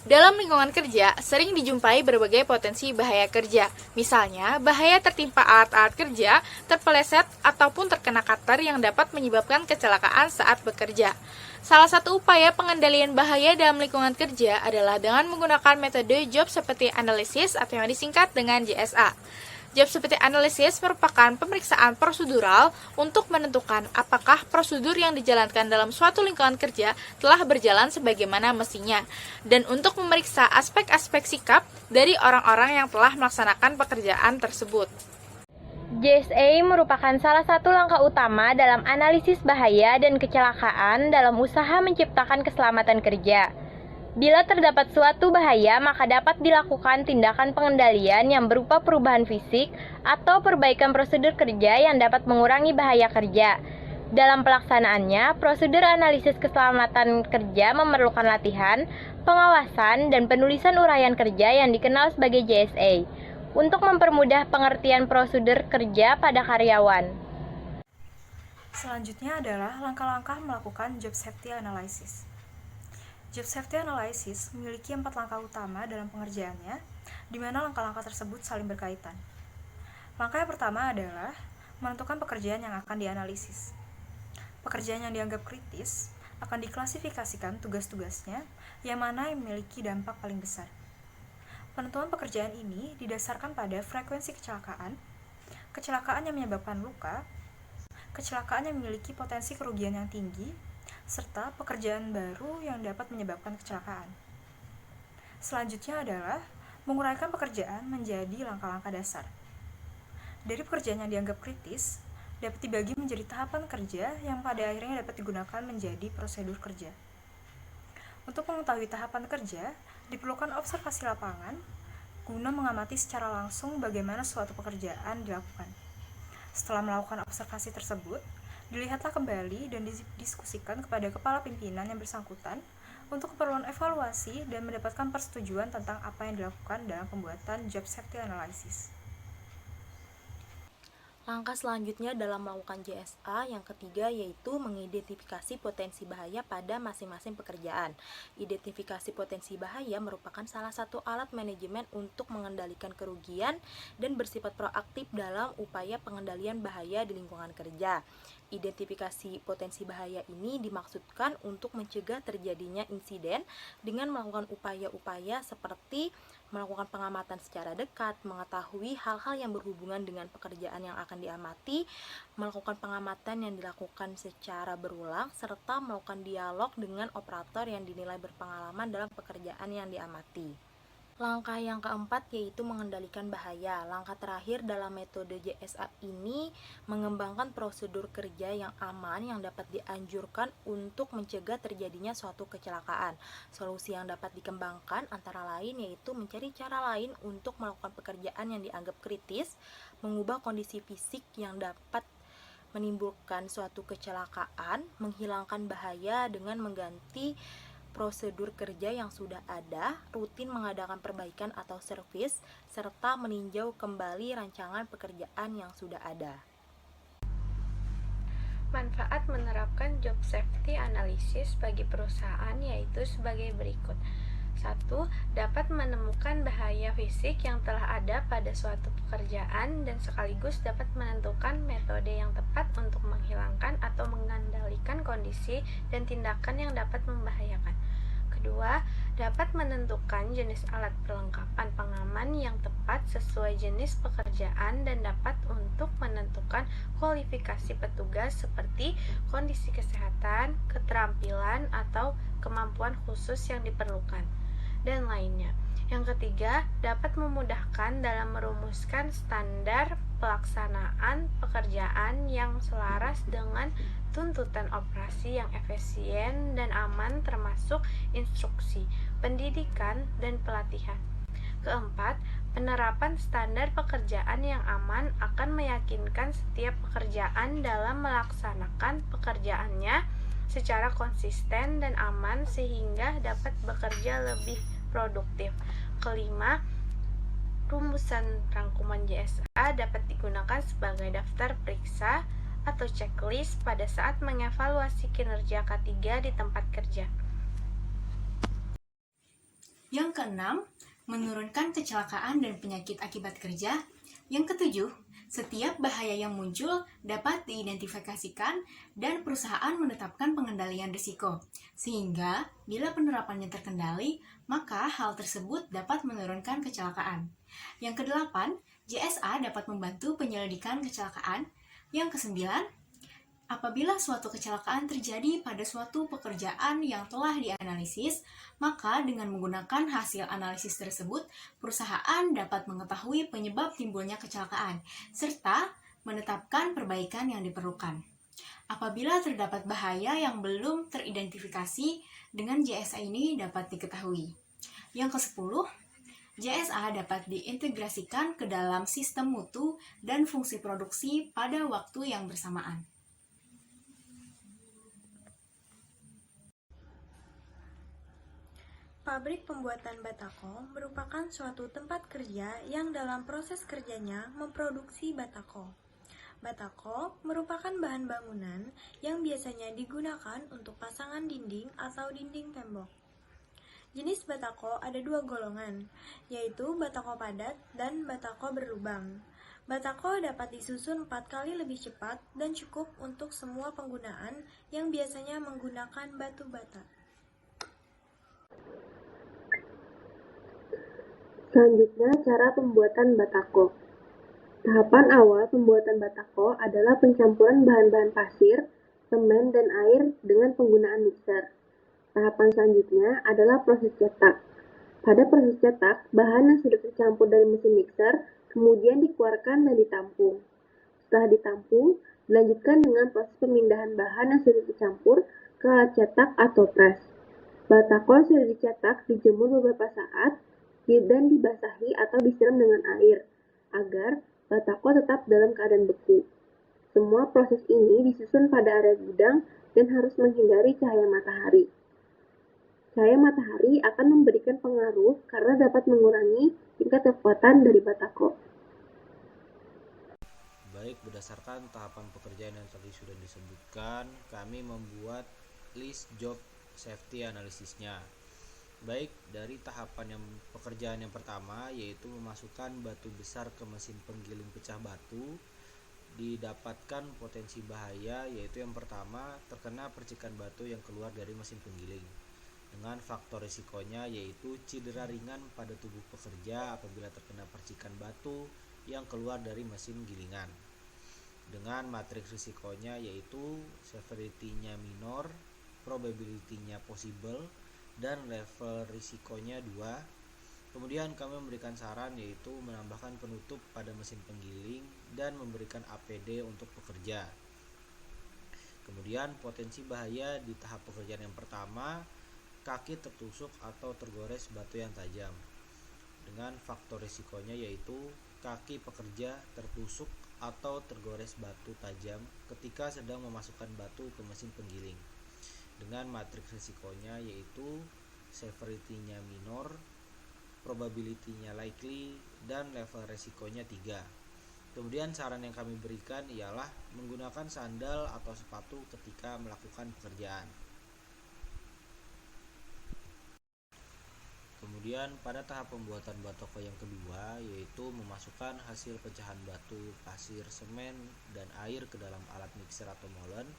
Dalam lingkungan kerja, sering dijumpai berbagai potensi bahaya kerja. Misalnya, bahaya tertimpa alat-alat kerja, terpeleset, ataupun terkena cutter yang dapat menyebabkan kecelakaan saat bekerja. Salah satu upaya pengendalian bahaya dalam lingkungan kerja adalah dengan menggunakan metode job seperti analysis atau yang disingkat dengan JSA. Job seperti analisis merupakan pemeriksaan prosedural untuk menentukan apakah prosedur yang dijalankan dalam suatu lingkungan kerja telah berjalan sebagaimana mestinya, dan untuk memeriksa aspek-aspek sikap dari orang-orang yang telah melaksanakan pekerjaan tersebut. JSA merupakan salah satu langkah utama dalam analisis bahaya dan kecelakaan dalam usaha menciptakan keselamatan kerja. Bila terdapat suatu bahaya, maka dapat dilakukan tindakan pengendalian yang berupa perubahan fisik atau perbaikan prosedur kerja yang dapat mengurangi bahaya kerja. Dalam pelaksanaannya, prosedur analisis keselamatan kerja memerlukan latihan, pengawasan, dan penulisan uraian kerja yang dikenal sebagai JSA untuk mempermudah pengertian prosedur kerja pada karyawan. Selanjutnya adalah langkah-langkah melakukan job safety analysis. Job safety analysis memiliki 4 langkah utama dalam pengerjaannya, di mana langkah-langkah tersebut saling berkaitan. Langkah yang pertama adalah menentukan pekerjaan yang akan dianalisis. Pekerjaan yang dianggap kritis akan diklasifikasikan tugas-tugasnya, yang mana yang memiliki dampak paling besar. Penentuan pekerjaan ini didasarkan pada frekuensi kecelakaan, kecelakaan yang menyebabkan luka, kecelakaan yang memiliki potensi kerugian yang tinggi, serta pekerjaan baru yang dapat menyebabkan kecelakaan. Selanjutnya adalah menguraikan pekerjaan menjadi langkah-langkah dasar. Dari pekerjaan yang dianggap kritis, dapat dibagi menjadi tahapan kerja yang pada akhirnya dapat digunakan menjadi prosedur kerja. Untuk mengetahui tahapan kerja, diperlukan observasi lapangan guna mengamati secara langsung bagaimana suatu pekerjaan dilakukan. Setelah melakukan observasi tersebut, dilihatlah kembali dan didiskusikan kepada kepala pimpinan yang bersangkutan untuk keperluan evaluasi dan mendapatkan persetujuan tentang apa yang dilakukan dalam pembuatan job safety analysis. Langkah selanjutnya dalam melakukan JSA yang ketiga yaitu mengidentifikasi potensi bahaya pada masing-masing pekerjaan. Identifikasi potensi bahaya merupakan salah satu alat manajemen untuk mengendalikan kerugian dan bersifat proaktif dalam upaya pengendalian bahaya di lingkungan kerja. Identifikasi potensi bahaya ini dimaksudkan untuk mencegah terjadinya insiden dengan melakukan upaya-upaya seperti melakukan pengamatan secara dekat, mengetahui hal-hal yang berhubungan dengan pekerjaan yang akan diamati, melakukan pengamatan yang dilakukan secara berulang, serta melakukan dialog dengan operator yang dinilai berpengalaman dalam pekerjaan yang diamati. Langkah yang keempat yaitu mengendalikan bahaya. Langkah terakhir dalam metode JSA ini mengembangkan prosedur kerja yang aman yang dapat dianjurkan untuk mencegah terjadinya suatu kecelakaan. Solusi yang dapat dikembangkan antara lain yaitu mencari cara lain untuk melakukan pekerjaan yang dianggap kritis, mengubah kondisi fisik yang dapat menimbulkan suatu kecelakaan, menghilangkan bahaya dengan mengganti prosedur kerja yang sudah ada, rutin mengadakan perbaikan atau servis, serta meninjau kembali rancangan pekerjaan yang sudah ada. Manfaat menerapkan job safety analysis bagi perusahaan yaitu sebagai berikut. 1. Dapat menemukan bahaya fisik yang telah ada pada suatu pekerjaan dan sekaligus dapat menentukan metode yang tepat untuk menghilangkan atau mengendalikan kondisi dan tindakan yang dapat membahayakan. Kedua, dapat menentukan jenis alat perlengkapan pengaman yang tepat sesuai jenis pekerjaan dan dapat untuk menentukan kualifikasi petugas seperti kondisi kesehatan, keterampilan, atau kemampuan khusus yang diperlukan, dan lainnya. Yang ketiga, dapat memudahkan dalam merumuskan standar pelaksanaan pekerjaan yang selaras dengan tuntutan operasi yang efisien dan aman termasuk instruksi, pendidikan, dan pelatihan. Keempat, penerapan standar pekerjaan yang aman akan meyakinkan setiap pekerjaan dalam melaksanakan pekerjaannya secara konsisten dan aman sehingga dapat bekerja lebih produktif. Kelima, rumusan rangkuman JSA dapat digunakan sebagai daftar periksa atau checklist pada saat mengevaluasi kinerja K3 di tempat kerja. Yang keenam, menurunkan kecelakaan dan penyakit akibat kerja. Yang ketujuh, setiap bahaya yang muncul dapat diidentifikasikan dan perusahaan menetapkan pengendalian risiko. Sehingga, bila penerapannya terkendali, maka hal tersebut dapat menurunkan kecelakaan. Yang kedelapan, JSA dapat membantu penyelidikan kecelakaan. Yang kesembilan, apabila suatu kecelakaan terjadi pada suatu pekerjaan yang telah dianalisis, maka dengan menggunakan hasil analisis tersebut, perusahaan dapat mengetahui penyebab timbulnya kecelakaan, serta menetapkan perbaikan yang diperlukan. Apabila terdapat bahaya yang belum teridentifikasi, dengan JSA ini dapat diketahui. Yang ke-10, JSA dapat diintegrasikan ke dalam sistem mutu dan fungsi produksi pada waktu yang bersamaan. Pabrik pembuatan batako merupakan suatu tempat kerja yang dalam proses kerjanya memproduksi batako. Batako merupakan bahan bangunan yang biasanya digunakan untuk pasangan dinding atau dinding tembok. Jenis batako ada dua golongan, yaitu batako padat dan batako berlubang. Batako dapat disusun 4 kali lebih cepat dan cukup untuk semua penggunaan yang biasanya menggunakan batu bata. Selanjutnya, cara pembuatan batako. Tahapan awal pembuatan batako adalah pencampuran bahan-bahan pasir, semen, dan air dengan penggunaan mixer. Tahapan selanjutnya adalah proses cetak. Pada proses cetak, bahan yang sudah tercampur dari mesin mixer kemudian dikeluarkan dan ditampung. Setelah ditampung, dilanjutkan dengan proses pemindahan bahan yang sudah tercampur ke alat cetak atau pres. Batako yang sudah dicetak dijemur beberapa saat dan dibasahi atau disiram dengan air agar batako tetap dalam keadaan beku. Semua proses ini disusun pada area gudang dan harus menghindari cahaya matahari. Cahaya matahari akan memberikan pengaruh karena dapat mengurangi tingkat kekuatan dari batako. Baik, berdasarkan tahapan pekerjaan yang tadi sudah disebutkan, kami membuat list job safety analisisnya. Baik, dari tahapan pekerjaan yang pertama, yaitu memasukkan batu besar ke mesin penggiling pecah batu, didapatkan potensi bahaya, yaitu yang pertama, terkena percikan batu yang keluar dari mesin penggiling. Dengan faktor risikonya yaitu cedera ringan pada tubuh pekerja apabila terkena percikan batu yang keluar dari mesin gilingan. Dengan matriks risikonya yaitu severity-nya minor, probability-nya possible, dan level risikonya 2. Kemudian kami memberikan saran yaitu menambahkan penutup pada mesin penggiling dan memberikan APD untuk pekerja. Kemudian potensi bahaya di tahap pekerjaan yang pertama, kaki tertusuk atau tergores batu yang tajam. Dengan faktor risikonya yaitu kaki pekerja tertusuk atau tergores batu tajam ketika sedang memasukkan batu ke mesin penggiling. Dengan matriks risikonya yaitu severity-nya minor, probability-nya likely, dan level risikonya 3. Kemudian saran yang kami berikan ialah menggunakan sandal atau sepatu ketika melakukan pekerjaan. Kemudian pada tahap pembuatan batako yang kedua yaitu memasukkan hasil pecahan batu, pasir, semen, dan air ke dalam alat mixer atau molen.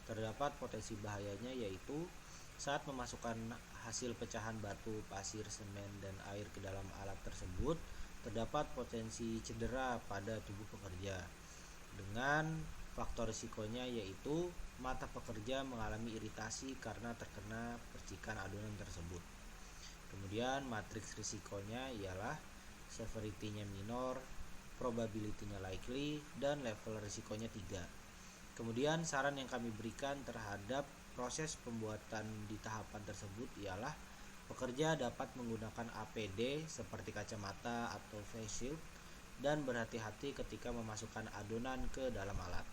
Terdapat potensi bahayanya yaitu saat memasukkan hasil pecahan batu, pasir, semen, dan air ke dalam alat tersebut terdapat potensi cedera pada tubuh pekerja. Dengan faktor risikonya yaitu mata pekerja mengalami iritasi karena terkena percikan adonan tersebut. Kemudian matriks risikonya ialah severity-nya minor, probability-nya likely, dan level risikonya 3. Kemudian saran yang kami berikan terhadap proses pembuatan di tahapan tersebut ialah pekerja dapat menggunakan APD seperti kacamata atau face shield dan berhati-hati ketika memasukkan adonan ke dalam alat.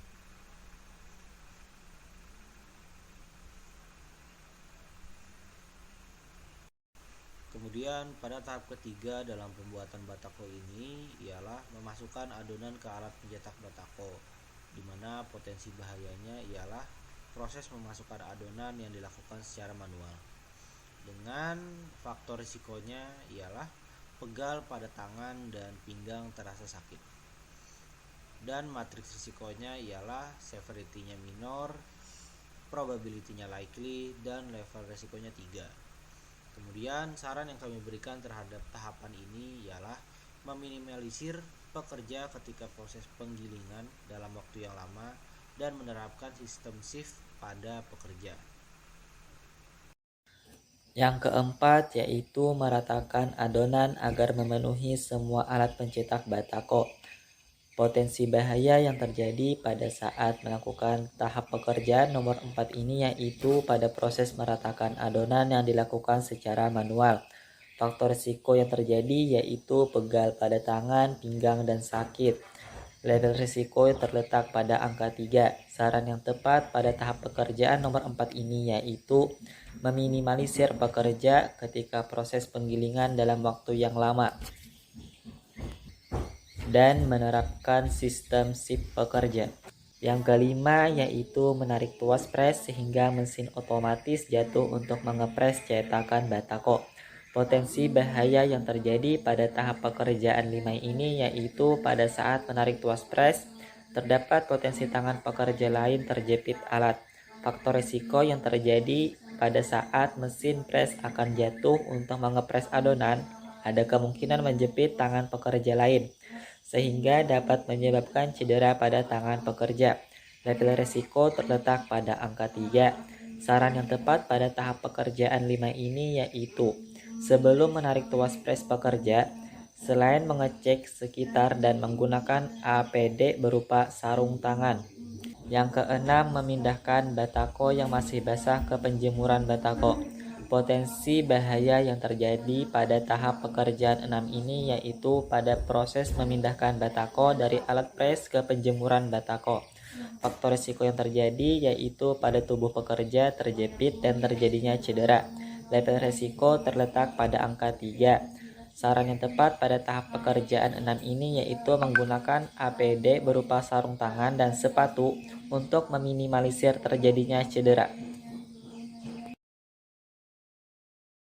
Kemudian pada tahap ketiga dalam pembuatan batako ini ialah memasukkan adonan ke alat pencetak batako, di mana potensi bahayanya ialah proses memasukkan adonan yang dilakukan secara manual. dengan faktor risikonya ialah pegal pada tangan dan pinggang terasa sakit. Dan matriks risikonya ialah severity-nya minor, probability-nya likely, dan level risikonya 3. Kemudian saran yang kami berikan terhadap tahapan ini ialah meminimalisir pekerja ketika proses penggilingan dalam waktu yang lama dan menerapkan sistem shift pada pekerja. Yang keempat yaitu meratakan adonan agar memenuhi semua alat pencetak batako. Potensi bahaya yang terjadi pada saat melakukan tahap pekerjaan nomor 4 ini yaitu pada proses meratakan adonan yang dilakukan secara manual. Faktor risiko yang terjadi yaitu pegal pada tangan, pinggang, dan sakit. Level risiko terletak pada angka 3. Saran yang tepat pada tahap pekerjaan nomor 4 ini yaitu meminimalisir pekerja ketika proses penggilingan dalam waktu yang lama dan menerapkan sistem shift pekerja. Yang kelima yaitu menarik tuas pres sehingga mesin otomatis jatuh untuk mengepres cetakan batako. Potensi bahaya yang terjadi pada tahap pekerjaan 5 ini yaitu pada saat menarik tuas pres, terdapat potensi tangan pekerja lain terjepit alat. Faktor risiko yang terjadi pada saat mesin pres akan jatuh untuk mengepres adonan, ada kemungkinan menjepit tangan pekerja lain, sehingga dapat menyebabkan cedera pada tangan pekerja. Level risiko terletak pada angka 3. Saran yang tepat pada tahap pekerjaan 5 ini yaitu sebelum menarik tuas pres pekerja, selain mengecek sekitar dan menggunakan APD berupa sarung tangan. Yang keenam, memindahkan batako yang masih basah ke penjemuran batako. Potensi bahaya yang terjadi pada tahap pekerjaan 6 ini yaitu pada proses memindahkan batako dari alat pres ke penjemuran batako. Faktor risiko yang terjadi yaitu pada tubuh pekerja terjepit dan terjadinya cedera. Level risiko terletak pada angka 3. Saran yang tepat pada tahap pekerjaan 6 ini yaitu menggunakan APD berupa sarung tangan dan sepatu untuk meminimalisir terjadinya cedera.